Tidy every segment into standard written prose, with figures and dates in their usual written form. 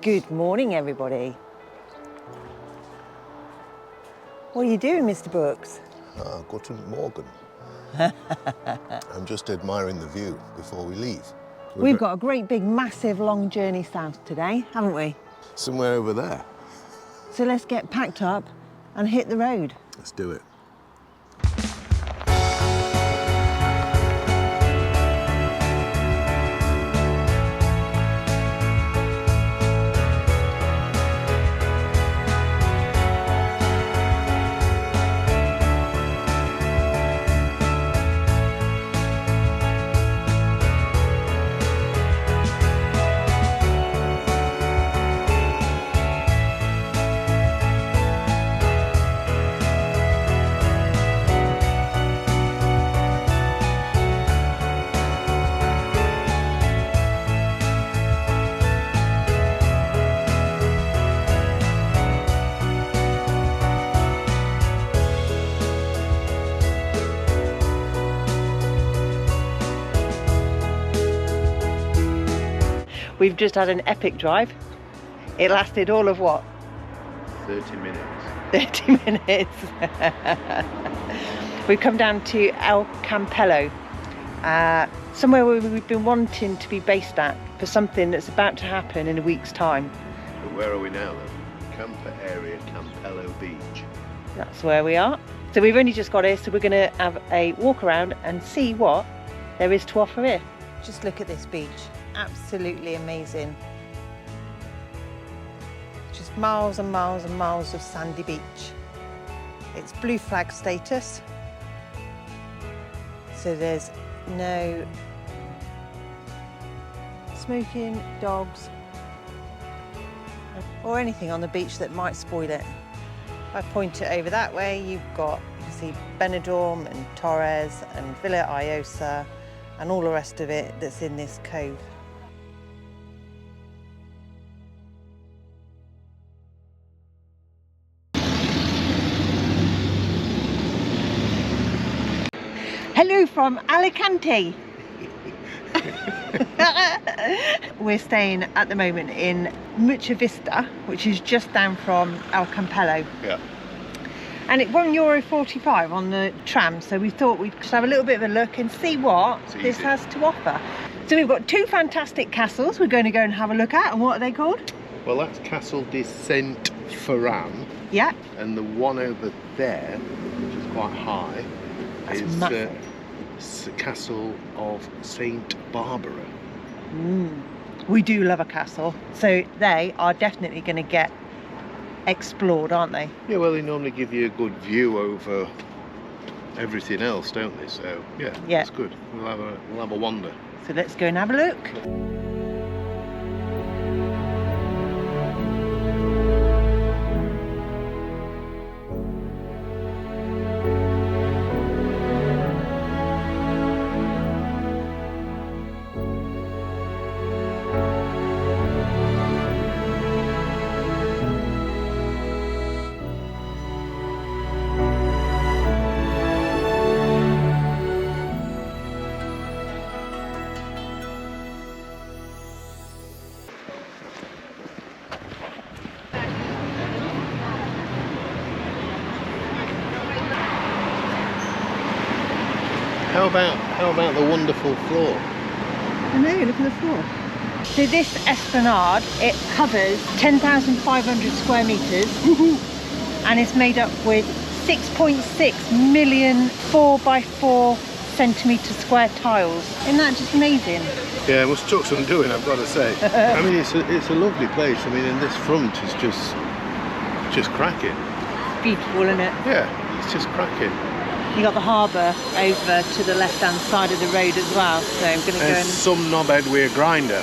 Good morning, everybody. What are you doing, Mr. Brookes? Guten Morgen. I'm just admiring the view before we leave. We've got a great big, massive, long journey south today, haven't we? Somewhere over there. So let's get packed up and hit the road. Let's do it. We've just had an epic drive. It lasted all of what? 30 minutes. 30 minutes. We've come down to El Campello, somewhere where we've been wanting to be based at for something that's about to happen in a week's time. But where are we now then? Camper area, Campello Beach. That's where we are. So we've only just got here, so we're going to have a walk around and see what there is to offer here. Just look at this beach. Absolutely amazing. Just miles and miles and miles of sandy beach. It's blue flag status, so there's no smoking, dogs or anything on the beach that might spoil it. If I point it over that way, you can see Benidorm and Torres and Villajoyosa and all the rest of it that's in this cove. Hello from Alicante. We're staying at the moment in Muchavista, which is just down from El Campello. Yeah. And it's €1.45 on the tram, so we thought we'd just have a little bit of a look and see what this has to offer. So we've got two fantastic castles we're going to go and have a look at, and what are they called? Well, that's Castle de Saint Ferran. Yeah. And the one over there, which is quite high, That's is massive. The Castle of Saint Barbara. We do love a castle, so they are definitely going to get explored, aren't they? Yeah, well, they normally give you a good view over everything else, don't they? So yeah, that's good. We'll have a wander. So let's go and have a look. How about the wonderful floor? I know, look at the floor. So this esplanade, it covers 10,500 square metres and it's made up with 6.6 million 4x4 centimetre square tiles. Isn't that just amazing? Yeah, it must took some doing, I've got to say. I mean, it's a lovely place. I mean, and this front is just cracking. It's beautiful, isn't it? Yeah, it's just cracking. You got the harbour over to the left-hand side of the road as well, so I'm going to go and... some knobhead with a grinder.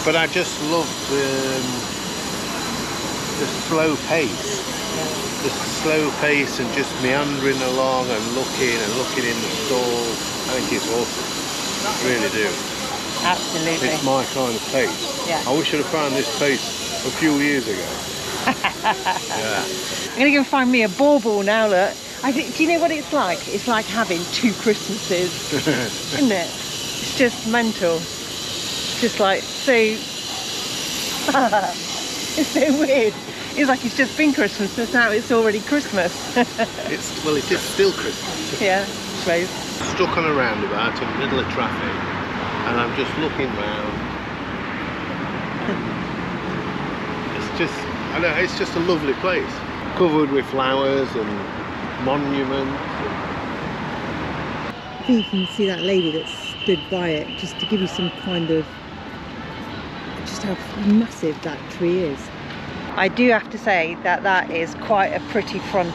But I just love the slow pace. The slow pace and just meandering along and looking in the stalls. I think it's awesome. I really do. Absolutely. It's my kind of pace. Yeah. I wish I'd have found this place a few years ago. Yeah. I'm going to go and find me a bauble now, look. Do you know what it's like? It's like having two Christmases, isn't it? It's just mental. It's just like so It's so weird. It's like it's just been Christmas, but now it's already Christmas. Well, it is still Christmas. Yeah, I suppose. Stuck on a roundabout in the middle of traffic, and I'm just looking round. It's just, I know, it's just a lovely place, covered with flowers and monuments. I think you can see that lady that stood by it, just to give you some kind of, just how massive that tree is. I do have to say that that is quite a pretty front.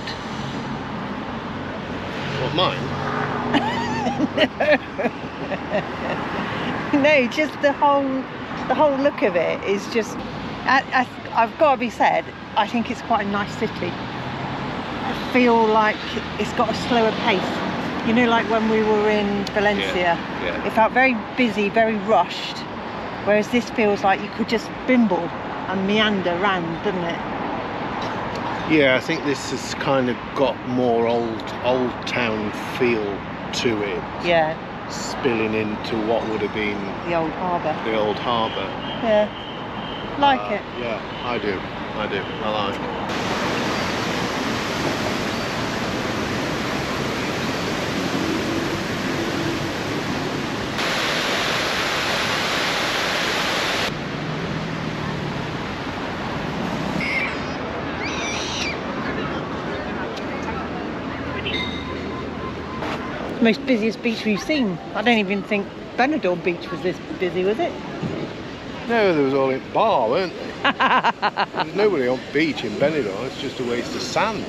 What, mine? No, just the whole look of it is just. I've got to be said, I think it's quite a nice city. I feel like it's got a slower pace. You know, like when we were in Valencia, yeah. It felt very busy, very rushed. Whereas this feels like you could just bimble and meander around, doesn't it? Yeah, I think this has kind of got more old town feel to it. Yeah. Spilling into what would have been The old harbour. The old harbour. Yeah. Like it. Yeah, I do. I like it. Most busiest beach we've seen. I don't even think Benidorm Beach was this busy, was it? No, there was all in bar, weren't they? There's nobody on beach in Benidorm. It's just a waste of sand.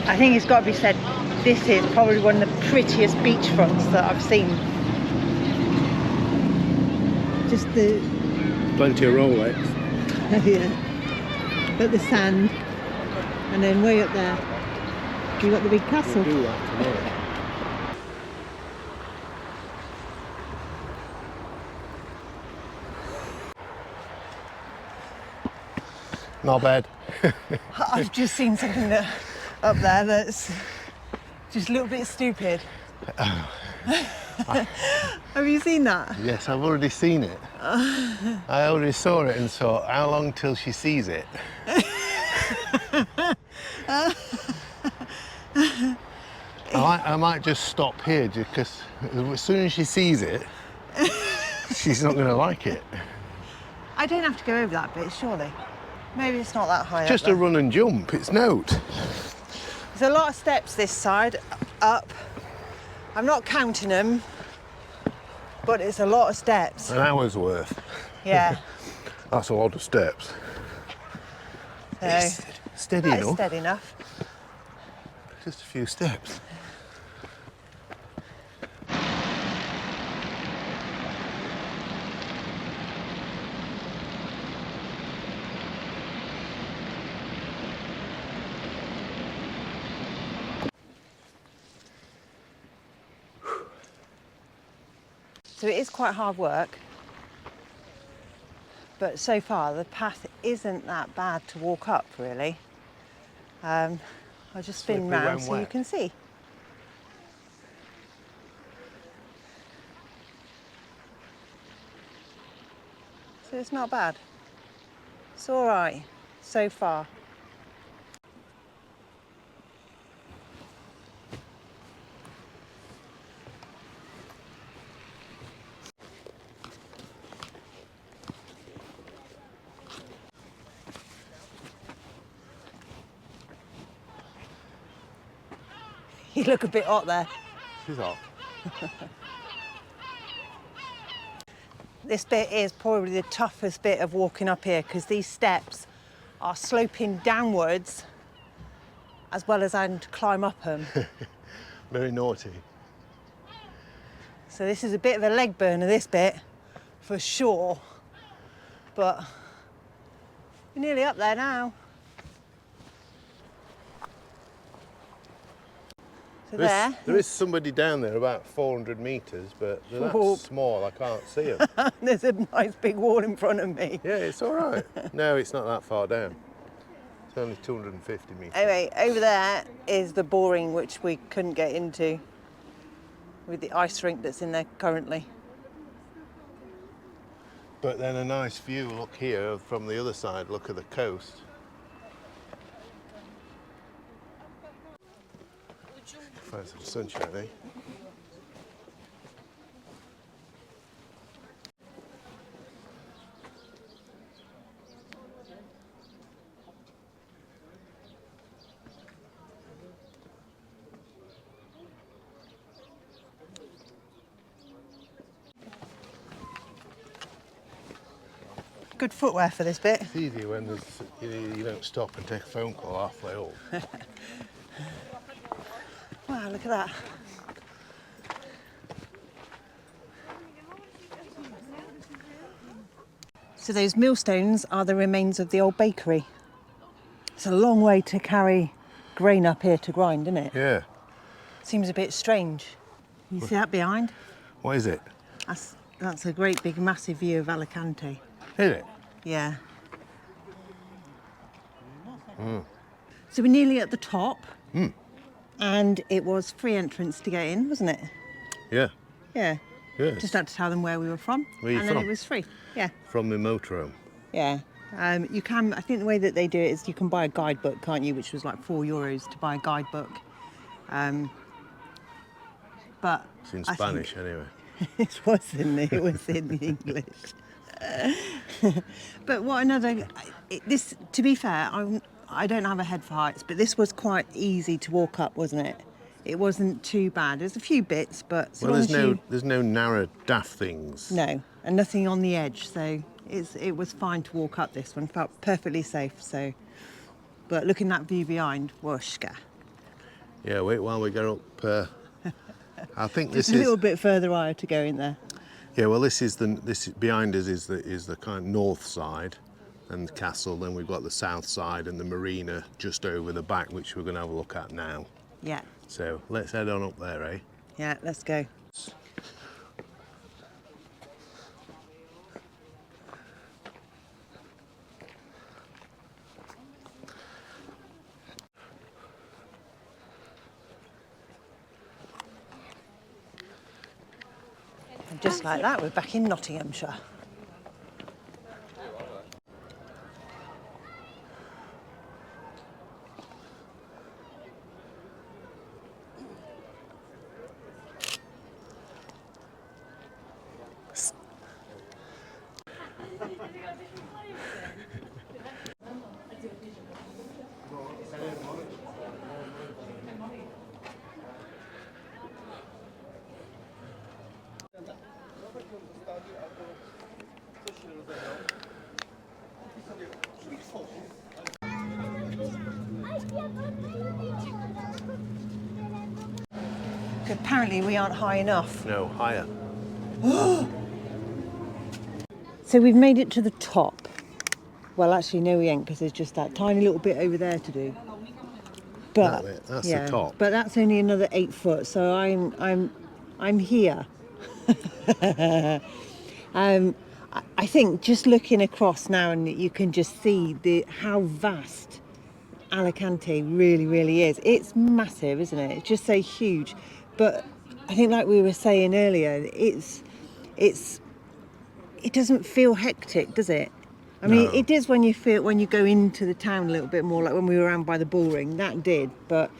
I think it's got to be said, this is probably one of the prettiest beachfronts that I've seen. Just the... Plenty of Rolex. Yeah. But the sand. And then way up there, you got the big castle. We'll do that tomorrow. Not bad. I've just seen something up there that's just a little bit stupid. Have you seen that? Yes, I've already seen it. I already saw it and thought, how long till she sees it? I might just stop here because as soon as she sees it, she's not going to like it. I don't have to go over that bit, surely. Maybe it's not that high. Just a run and jump, it's note. There's a lot of steps this side up. I'm not counting them, but it's a lot of steps. An hour's worth. Yeah. That's a lot of steps. So, it's steady enough. Steady enough. Just a few steps. So it is quite hard work, but so far the path isn't that bad to walk up, really. I'll just spin round so you can see. So it's not bad. It's all right so far. You look a bit hot there. She's hot. This bit is probably the toughest bit of walking up here because these steps are sloping downwards as well as having to climb up them. Very naughty. So this is a bit of a leg burner, this bit, for sure. But we're nearly up there now. So there is somebody down there about 400 metres, but they're that small I can't see them. There's a nice big wall in front of me. Yeah, it's all right. No, it's not that far down. It's only 250 metres. Anyway, over there is the boring, which we couldn't get into with the ice rink that's in there currently. But then a nice view, look here from the other side, look at the coast. Find some sunshine, eh? Good footwear for this bit. It's easy when there's, you don't stop and take a phone call halfway up. Wow, look at that. So those millstones are the remains of the old bakery. It's a long way to carry grain up here to grind, isn't it? Yeah. Seems a bit strange. You see that behind? What is it? That's a great big massive view of Alicante. Is it? Yeah. So we're nearly at the top. And it was free entrance to get in, wasn't it? Yeah. Yeah. Yes. Just had to tell them where we were from. Where are you and from? then it was free. Yeah. From the motorhome. Yeah. You can, I think the way that they do it is you can buy a guidebook, can't you? Which was like €4 to buy a guidebook. But It's in Spanish anyway. It was in English. But what another, to be fair, I don't have a head for heights, but this was quite easy to walk up, wasn't it? It wasn't too bad. There's a few bits, but Well, there's no narrow daft things. No, and nothing on the edge, so it was fine to walk up this one. Felt perfectly safe. So, but looking at that view behind, whooshka. Yeah, wait while we get up. I think this Just a little bit further higher to go in there. Yeah, well, this behind us is the kind of north side, and the castle. Then we've got the south side and the marina just over the back, which we're going to have a look at now. Yeah. So let's head on up there, eh? Yeah, let's go. And just like that, we're back in Nottinghamshire. Apparently we aren't high enough. No, higher. So we've made it to the top. Well, actually, no, we ain't, because there's just that tiny little bit over there to do. But that's the top. But that's only another 8 foot, so I'm here. I think just looking across now, and you can just see how vast Alicante really, really is. It's massive, isn't it? It's just so huge. But I think, like we were saying earlier, it doesn't feel hectic, does it? I mean, it is when you go into the town a little bit more, like when we were around by the bullring, that did. But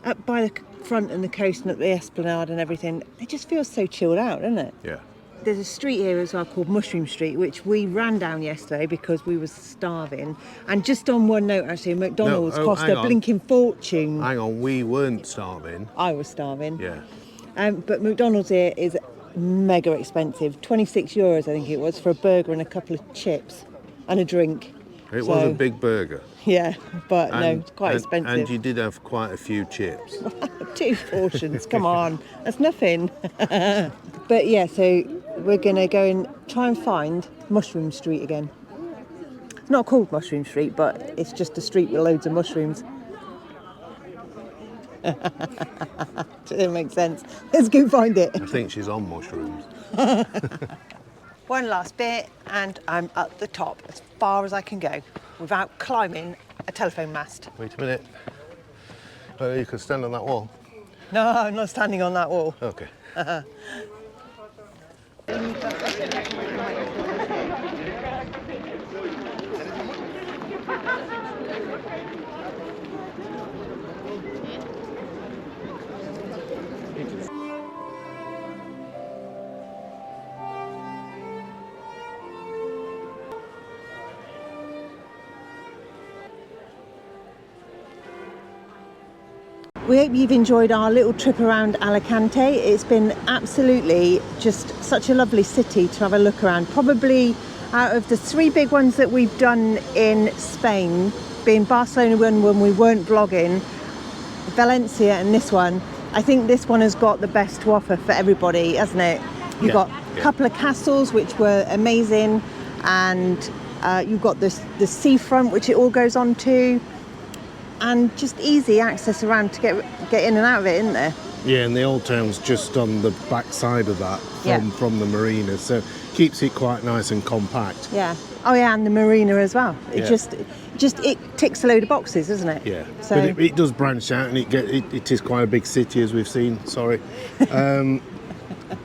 up by the front and the coast and at the esplanade and everything, it just feels so chilled out, doesn't it? Yeah. There's a street here as well called Mushroom Street, which we ran down yesterday because we were starving. And just on one note, actually, McDonald's cost a blinking fortune. Hang on, we weren't starving. I was starving. Yeah. But McDonald's here is mega expensive. €26, I think it was, for a burger and a couple of chips and a drink. It was a big burger. Yeah, but no, it's quite expensive. And you did have quite a few chips. 2 portions, come on, that's nothing. But yeah, so we're going to go and try and find Mushroom Street again. It's not called Mushroom Street, but it's just a street with loads of mushrooms. Doesn't make sense. Let's go find it. I think she's on mushrooms. One last bit and I'm at the top as far as I can go without climbing a telephone mast. Wait a minute. You could stand on that wall. No, I'm not standing on that wall. Okay. We hope you've enjoyed our little trip around Alicante. It's been absolutely just such a lovely city to have a look around. Probably out of the 3 big ones that we've done in Spain, being Barcelona when we weren't vlogging, Valencia and this one, I think this one has got the best to offer for everybody, hasn't it? You've got a couple of castles which were amazing, and you've got the seafront which it all goes on to. And just easy access around to get in and out of it, isn't there? Yeah, and the old town's just on the back side of that from the marina, so keeps it quite nice and compact. Yeah. Oh yeah, and the marina as well. It just it ticks a load of boxes, doesn't it? Yeah. So but it does branch out, and it is quite a big city, as we've seen. Sorry.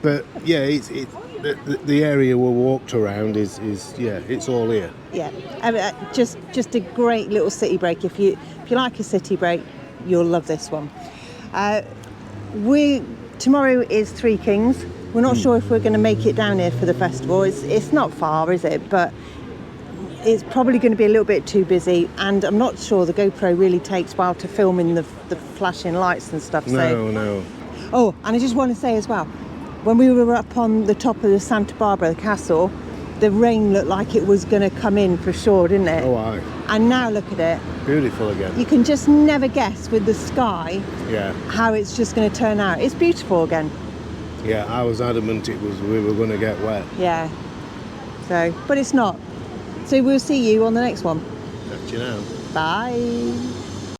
But yeah, the area we walked around is it's all here. Yeah, I mean, just a great little city break. If you like a city break, you'll love this one. Tomorrow is Three Kings. We're not sure if we're going to make it down here for the festival. It's not far, is it? But it's probably going to be a little bit too busy, and I'm not sure the GoPro really takes a while to film in the flashing lights and stuff. No. Oh, and I just want to say as well, when we were up on the top of the Santa Barbara, the castle, the rain looked like it was going to come in for sure, didn't it? Oh, aye. And now look at it. Beautiful again. You can just never guess with the sky how it's just going to turn out. It's beautiful again. Yeah, I was adamant we were going to get wet. Yeah. So, but it's not. So we'll see you on the next one. Catch you now. Bye.